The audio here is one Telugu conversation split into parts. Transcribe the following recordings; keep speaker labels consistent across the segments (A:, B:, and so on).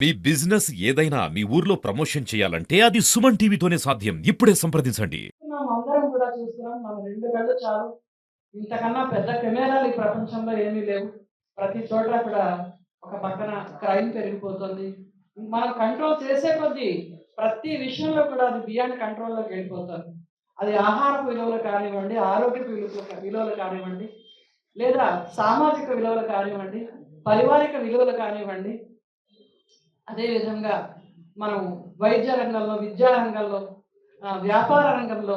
A: మీ బిజినెస్ ఏదైనా మీ ఊర్లో ప్రమోషన్ చేయాలంటే అది సుమన్ టీవీతోనే సాధ్యం. ఇప్పుడే సంప్రదించండి.
B: అందరం కూడా చూస్తున్నాం. మన 2 కళ్ళు చాలు. ఇంతకన్నా పెద్ద కెమెరాలు ఈ ప్రపంచంలో ఏమీ లేవు. ప్రతి చోట కూడా ఒక పక్కన క్రైమ్ పెరిగిపోతుంది. మనం కంట్రోల్ చేసే కొద్దీ ప్రతి విషయంలో కూడా అది బియాండ్ కంట్రోల్‌లోకి వెళ్ళిపోతుంది. అది ఆహారపు విలువలు కానివ్వండి, ఆరోగ్యపు విలువలు కానివ్వండి, లేదా సామాజిక విలువలు కానివ్వండి, పారివారిక విలువలు కానివ్వండి, అదే విధంగా మనం వైద్య రంగంలో, విద్యా రంగంలో, వ్యాపార రంగంలో,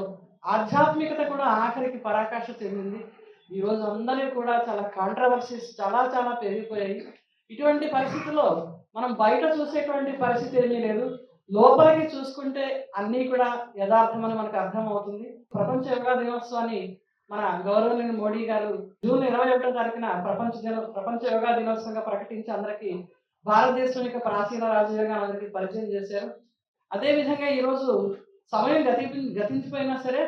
B: ఆధ్యాత్మికత కూడా ఆఖరికి పరాకాష్ఠ చెందింది. ఈరోజు అందరివి కూడా చాలా కాంట్రవర్సీస్ చాలా చాలా పెరిగిపోయాయి. ఇటువంటి పరిస్థితుల్లో మనం బయట చూసేటువంటి పరిస్థితి ఏమీ లేదు. లోపలికి చూసుకుంటే అన్నీ కూడా యథార్థమని మనకు అర్థమవుతుంది. ప్రపంచ యోగా దినోత్సవాన్ని మన గౌరవనీయులు మోడీ గారు జూన్ 21వ తారీఖున ప్రపంచ యోగా దినోత్సవంగా ప్రకటించి అందరికీ భారతదేశం యొక్క ప్రాచీన రాజ్యాంగాన్ని అందరికీ పరిచయం చేశారు. అదేవిధంగా ఈరోజు సమయం గతించిపోయినా సరే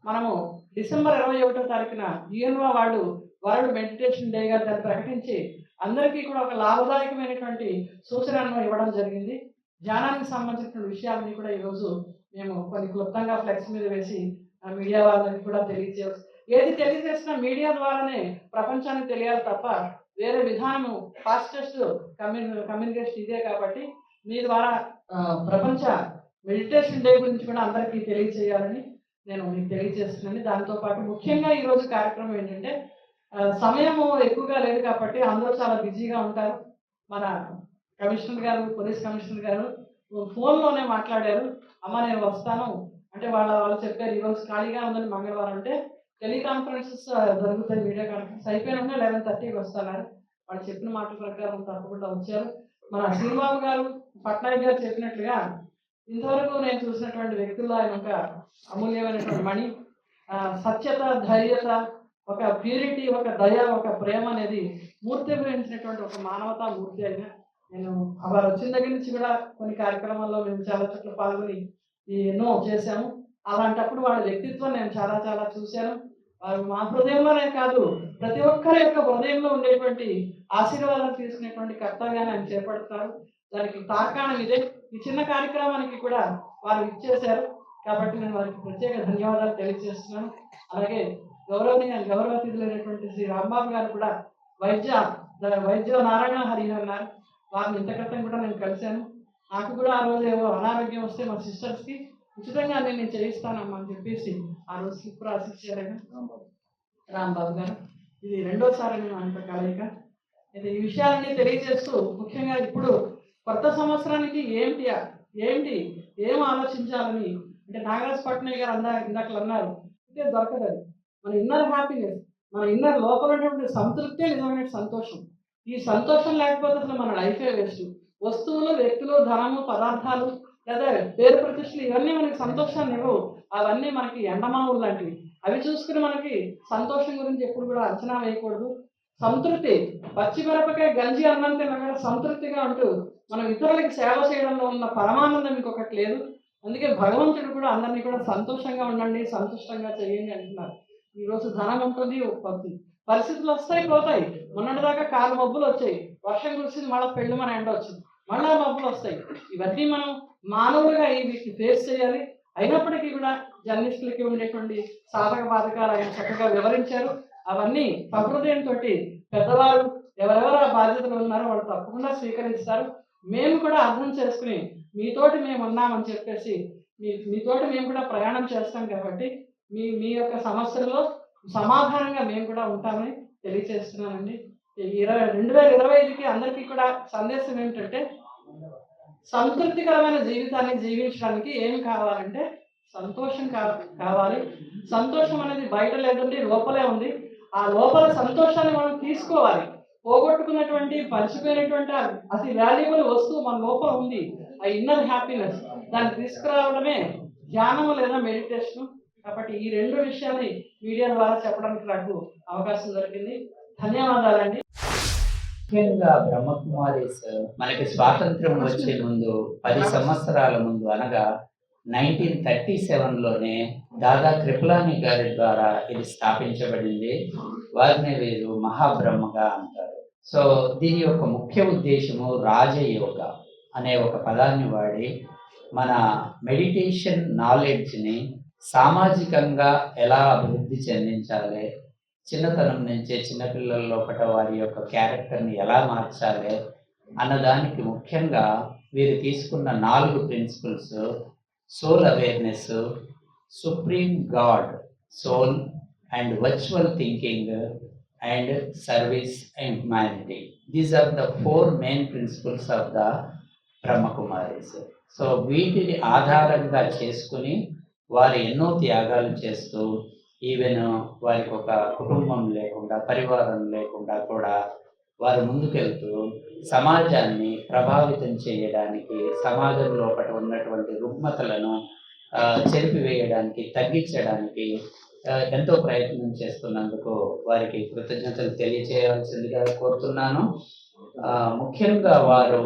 B: మనము డిసెంబర్ 21వ తారీఖున యుఎన్ఓ వాళ్ళు వరల్డ్ మెడిటేషన్ డేగా దాన్ని ప్రకటించి అందరికీ కూడా ఒక లాభదాయకమైనటువంటి సూచనలను ఇవ్వడం జరిగింది. ధ్యానానికి సంబంధించిన విషయాలన్నీ కూడా ఈరోజు మేము కొన్ని క్లుప్తంగా ఫ్లెక్స్ మీద వేసి మీడియా వాళ్ళకి కూడా ఏది తెలియజేసినా మీడియా ద్వారానే ప్రపంచానికి తెలియాలి తప్ప వేరే విధానము ఫాస్టెస్ట్ కమ్యూనికేషన్ ఇదే కాబట్టి మీ ద్వారా ప్రపంచ మెడిటేషన్ డే గురించి కూడా అందరికీ తెలియజేయాలని నేను మీకు తెలియజేస్తున్నాను. దాంతోపాటు ముఖ్యంగా ఈరోజు కార్యక్రమం ఏంటంటే సమయము ఎక్కువగా లేదు కాబట్టి అందరూ చాలా బిజీగా ఉంటారు. మన కమిషనర్ గారు, పోలీస్ కమిషనర్ గారు ఫోన్లోనే మాట్లాడారు. అమ్మ నేను వస్తాను అంటే వాళ్ళు చెప్పారు ఈరోజు ఖాళీగా ఉందని మంగళవారం అంటే టెలికాన్ఫరెన్సెస్ జరుగుతాయి, మీడియా కాన్ఫరెన్స్ అయిపోయిన 11:30కి వస్తున్నారు. వాళ్ళు చెప్పిన మాటల ప్రకారం తప్పకుండా వచ్చారు. మన శ్రీబాబు గారు, పట్నాయక్ గారు చెప్పినట్లుగా ఇంతవరకు నేను చూసినటువంటి వ్యక్తుల్లో ఆయన ఒక అమూల్యమైనటువంటి మణి. సత్యత, ధైర్యత, ఒక ప్యూరిటీ, ఒక దయ, ఒక ప్రేమ అనేది మూర్తి గురించినటువంటి ఒక మానవతా మూర్తి అయినా నేను వారు వచ్చిన దగ్గర నుంచి కూడా కొన్ని కార్యక్రమాల్లో మేము చాలా చోట్ల పాల్గొని ఎన్నో చేశాము. అలాంటప్పుడు వాళ్ళ వ్యక్తిత్వం నేను చాలా చాలా చూశాను. వారు మా హృదయంలోనే కాదు ప్రతి ఒక్కరి యొక్క హృదయంలో ఉండేటువంటి ఆశీర్వాదాలు తీసుకునేటువంటి కర్తవ్యాన్ని ఆయన చేపడతారు. దానికి తార్కాణం ఇదే. ఈ చిన్న కార్యక్రమానికి కూడా వారు ఇచ్చేశారు కాబట్టి నేను వారికి ప్రత్యేక ధన్యవాదాలు తెలియజేస్తున్నాను. అలాగే గౌరవాతిథులైనటువంటి శ్రీ రాంబాబు గారు కూడా వైద్య నారాయణ హరి అన్నారు. వారిని ఇంత క్రితం కూడా నేను కలిశాను. నాకు కూడా ఆ రోజు ఏవో అనారోగ్యం వస్తే మా సిస్టర్స్కి ఉచితంగా నేను చేయిస్తానమ్మా అని చెప్పేసి ఆ రోజు స్లిప్ రాసిచ్చారైనా రాంబాబు గారు. ఇది రెండోసారి నేను అంత కలయిక. ఇది ఈ విషయాలన్నీ తెలియజేస్తూ ముఖ్యంగా ఇప్పుడు కొత్త సంవత్సరానికి ఏం ఆలోచించాలని అంటే నాగరాజ్ పట్నాయక్ గారు ఇందాకలు అన్నారు, దొరకదు అది. మన ఇన్నర్ హ్యాపీనెస్, మన ఇన్నర్ లోపల ఉన్నటువంటి సంతృప్తే నిజమైన సంతోషం. ఈ సంతోషం లేకపోతే అసలు మన లైఫే వేస్ట్. వస్తువులు, వ్యక్తులు, ధనము, పదార్థాలు లేదా పేరు ప్రతిష్టలు ఇవన్నీ మనకి సంతోషాన్ని ఇవ్వవు. అవన్నీ మనకి ఎండమావులు లాంటివి. అవి చూసుకుని మనకి సంతోషం గురించి ఎప్పుడు కూడా అంచనా వేయకూడదు. సంతృప్తి, పచ్చిమిరపకాయ గంజి అన్నం తినగా సంతృప్తిగా ఉంటూ మనం ఇతరులకి సేవ చేయడంలో ఉన్న పరమానందం ఇంకొకటి లేదు. అందుకే భగవంతుడు కూడా అందరినీ కూడా సంతోషంగా ఉండండి, సంతుష్టంగా చేయండి అంటున్నారు. ఈరోజు ధనం ఉంటుంది, పరిస్థితులు వస్తాయి పోతాయి. మొన్నటిదాకా కాలు మబ్బులు వచ్చాయి, వర్షం కురిసింది, మళ్ళీ పెళ్ళి మన ఎండ వచ్చింది, మళ్ళా మబ్బులు వస్తాయి. ఇవన్నీ మనం మానవులుగా వీటిని ఫేస్ చేయాలి. అయినప్పటికీ కూడా జర్నలిస్టులకి ఉండేటువంటి సాధక బాధకాలు ఆయన చక్కగా వివరించారు. అవన్నీ సహృదయంతో పెద్దవారు ఎవరెవరు ఆ బాధ్యతలు ఉన్నారో వాళ్ళు తప్పకుండా స్వీకరిస్తారు. మేము కూడా అర్థం చేసుకుని మీతోటి మేము ఉన్నామని చెప్పేసి మీతోటి మేము కూడా ప్రయాణం చేస్తాం కాబట్టి మీ యొక్క సమస్యల్లో సమాధానంగా మేము కూడా ఉంటామని తెలియజేస్తున్నానండి. 2025కి అందరికీ కూడా సందేశం ఏంటంటే సంతృప్తికరమైన జీవితాన్ని జీవించడానికి ఏం కావాలంటే సంతోషం కావాలి. సంతోషం అనేది బయట లేదండి, లోపలే ఉంది. ఆ లోపల సంతోషాన్ని మనం తీసుకోవాలి. పోగొట్టుకున్నటువంటి పరిచిపోయినటువంటి అతి వాల్యుబుల్ వస్తువు మన లోపల ఉంది, ఆ ఇన్నర్ హ్యాపీనెస్. దాన్ని తీసుకురావడమే ధ్యానం లేదా మెడిటేషన్. కాబట్టి ఈ రెండు విషయాన్ని మీడియా ద్వారా చెప్పడానికి నాకు అవకాశం దొరికింది. ధన్యవాదాలండి.
C: ముఖ్యంగా బ్రహ్మకుమారీస్ మనకి స్వాతంత్రం వచ్చే ముందు 10 సంవత్సరాల ముందు అనగా 1937లోనే దాదా కృపలాని గారి ద్వారా ఇది స్థాపించబడింది. వారిని వీరు మహాబ్రహ్మగా అంటారు. సో దీని యొక్క ముఖ్య ఉద్దేశము రాజయోగ అనే ఒక పదాన్ని వాడి మన మెడిటేషన్ నాలెడ్జ్ని సామాజికంగా ఎలా అభివృద్ధి చెందించాలి, చిన్నతనం నుంచే చిన్నపిల్లల లోపల వారి యొక్క క్యారెక్టర్ని ఎలా మార్చాలి అన్నదానికి ముఖ్యంగా వీరు తీసుకున్న 4 principles: soul awareness, supreme God, soul and virtual thinking and service and humanity. These are the 4 main principles of the Brahma Kumaris. So వీటిని ఆధారంగా చేసుకుని వారు ఎన్నో త్యాగాలు చేస్తూ, ఈవెన్ వారికి ఒక కుటుంబం లేకుండా, పరివారం లేకుండా కూడా వారు ముందుకెళ్తూ సమాజాన్ని ప్రభావితం చేయడానికి, సమాజం లోపల ఉన్నటువంటి రుగ్మతలను చెరిపివేయడానికి, తగ్గించడానికి ఎంతో ప్రయత్నం చేస్తున్నందుకు వారికి కృతజ్ఞతలు తెలియచేయాల్సిందిగా కోరుతున్నాను. ముఖ్యంగా వారు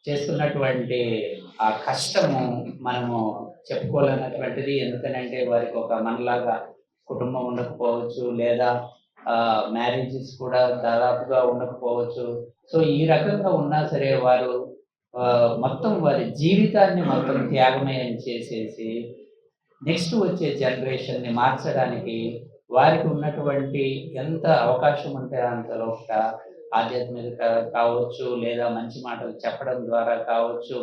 C: చేస్తున్నటువంటి ఆ కష్టము మనము చెప్పుకోలేనటువంటిది. ఎందుకనంటే వారికి ఒక మనలాగా కుటుంబం ఉండకపోవచ్చు, లేదా మ్యారేజెస్ కూడా దాదాపుగా ఉండకపోవచ్చు. సో ఈ రకంగా ఉన్నా సరే వారు మొత్తం వారి జీవితాన్ని మొత్తం త్యాగమయం చేసేసి నెక్స్ట్ వచ్చే జనరేషన్ని మార్చడానికి వారికి ఉన్నటువంటి ఎంత అవకాశం ఉంటే అంతలోపల ఆధ్యాత్మికత కావచ్చు, లేదా మంచి మాటలు చెప్పడం ద్వారా కావచ్చు,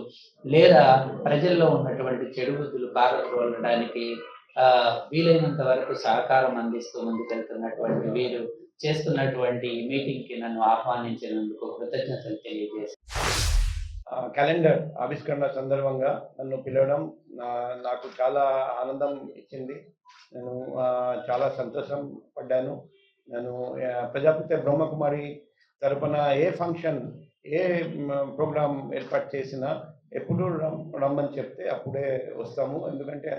C: లేదా ప్రజల్లో ఉన్నటువంటి చెడు బుద్ధులు పారద్రోలడానికి వీలైనంత వరకు సహకారం అందిస్తూ ముందుకెళ్తున్నటువంటి వీరు చేస్తున్నటువంటి ఈ మీటింగ్కి నన్ను ఆహ్వానించినందుకు కృతజ్ఞతలు తెలియజేస్తాను.
D: క్యాలెండర్ ఆవిష్కరణ సందర్భంగా నన్ను పిలవడం నాకు చాలా ఆనందం ఇచ్చింది. నేను చాలా సంతోషం పడ్డాను. నేను ప్రజాపతి బ్రహ్మకుమారి తరపున ఏ ఫంక్షన్, ఏ ప్రోగ్రాం ఏర్పాటు చేసినా ఎప్పుడు రమ్మని చెప్తే అప్పుడే వస్తాము. ఎందుకంటే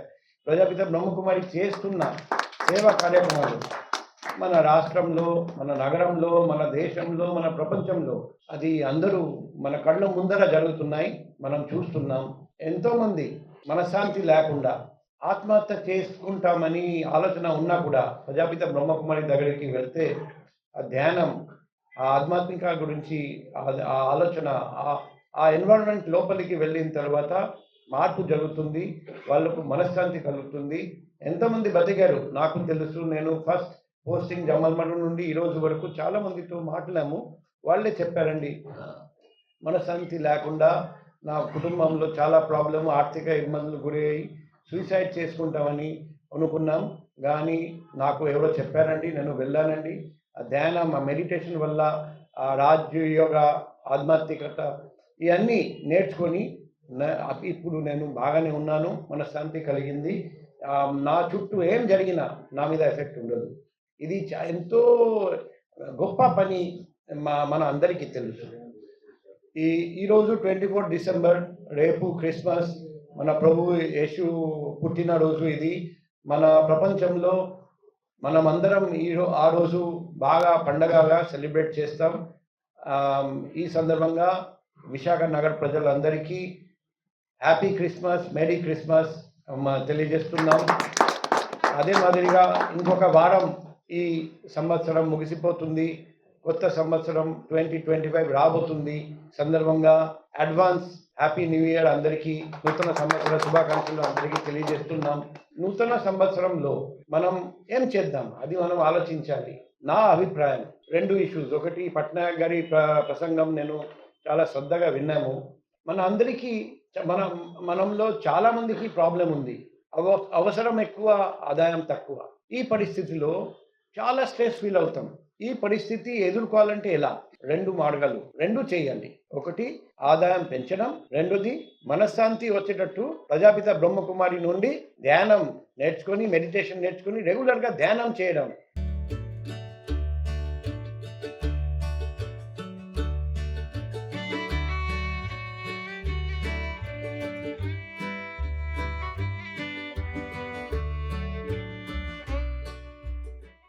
D: ప్రజాపిత బ్రహ్మకుమారి చేస్తున్న సేవా కార్యక్రమాలు మన రాష్ట్రంలో, మన నగరంలో, మన దేశంలో, మన ప్రపంచంలో అది అందరూ మన కళ్ళ ముందర జరుగుతున్నాయి, మనం చూస్తున్నాం. ఎంతోమంది మనశ్శాంతి లేకుండా ఆత్మహత్య చేసుకుంటామని ఆలోచన ఉన్నా కూడా ప్రజాపిత బ్రహ్మకుమారి దగ్గరికి వెళ్తే ఆ ధ్యానం, ఆ ఆధ్యాత్మిక గురించి ఆ ఆలోచన, ఆ ఎన్వైరన్మెంట్ లోపలికి వెళ్ళిన తర్వాత మార్పు జరుగుతుంది, వాళ్ళకు మనశ్శాంతి కలుగుతుంది. ఎంతోమంది బతికారు నాకు తెలుసు. నేను ఫస్ట్ పోస్టింగ్ జమల్మడు నుండి ఈరోజు వరకు చాలా మందితో మాట్లాడాము. వాళ్ళే చెప్పారండి, మనశ్శాంతి లేకుండా నా కుటుంబంలో చాలా ప్రాబ్లం, ఆర్థిక ఇబ్బందులు గురయ్యి సూసైడ్ చేసుకుంటామని అనుకున్నాం. కానీ నాకు ఎవరో చెప్పారండి, నేను వెళ్ళానండి. ఆ ధ్యానం, ఆ మెడిటేషన్ వల్ల, ఆ రాజయోగ, ఆధ్యాత్మికత ఇవన్నీ నేర్చుకొని ఇప్పుడు నేను బాగానే ఉన్నాను, మనశ్శాంతి కలిగింది. నా చుట్టూ ఏం జరిగినా నా మీద ఎఫెక్ట్ ఉండదు. ఇది ఎంతో గొప్ప పని, మన అందరికీ తెలుసు. ఈరోజు 24 డిసెంబర్, రేపు క్రిస్మస్, మన ప్రభు యేసు పుట్టినరోజు. ఇది మన ప్రపంచంలో మనమందరం ఆ రోజు బాగా పండగగా సెలబ్రేట్ చేస్తాం. ఈ సందర్భంగా విశాఖ నగర ప్రజలందరికీ హ్యాపీ క్రిస్మస్, మేరీ క్రిస్మస్ తెలియజేస్తున్నాం. అదే మాదిరిగా ఇంకొక వారం ఈ సంవత్సరం ముగిసిపోతుంది, కొత్త సంవత్సరం 2025 రాబోతుంది. సందర్భంగా అడ్వాన్స్ హ్యాపీ న్యూ ఇయర్ అందరికీ, నూతన సంవత్సర శుభాకాంక్షలు అందరికీ తెలియజేస్తున్నాం. నూతన సంవత్సరంలో మనం ఏం చేద్దాం అది మనం ఆలోచించాలి. నా అభిప్రాయం 2 ఇష్యూస్. ఒకటి, పట్నాయక్ గారి ప్రసంగం నేను చాలా శ్రద్ధగా విన్నాము. మన అందరికీ మనంలో చాలా మందికి ప్రాబ్లం ఉంది. అవసరం ఎక్కువ, ఆదాయం తక్కువ. ఈ పరిస్థితిలో చాలా స్ట్రెస్ ఫీల్ అవుతాం. ఈ పరిస్థితి ఎదుర్కోవాలంటే ఎలా? 2 మార్గాలు, 2 చేయండి. ఒకటి, ఆదాయం పెంచడం. రెండోది, మనశ్శాంతి వచ్చేటట్టు ప్రజాపిత బ్రహ్మకుమారి నుండి ధ్యానం నేర్చుకొని, మెడిటేషన్ నేర్చుకొని రెగ్యులర్గా ధ్యానం చేయడం.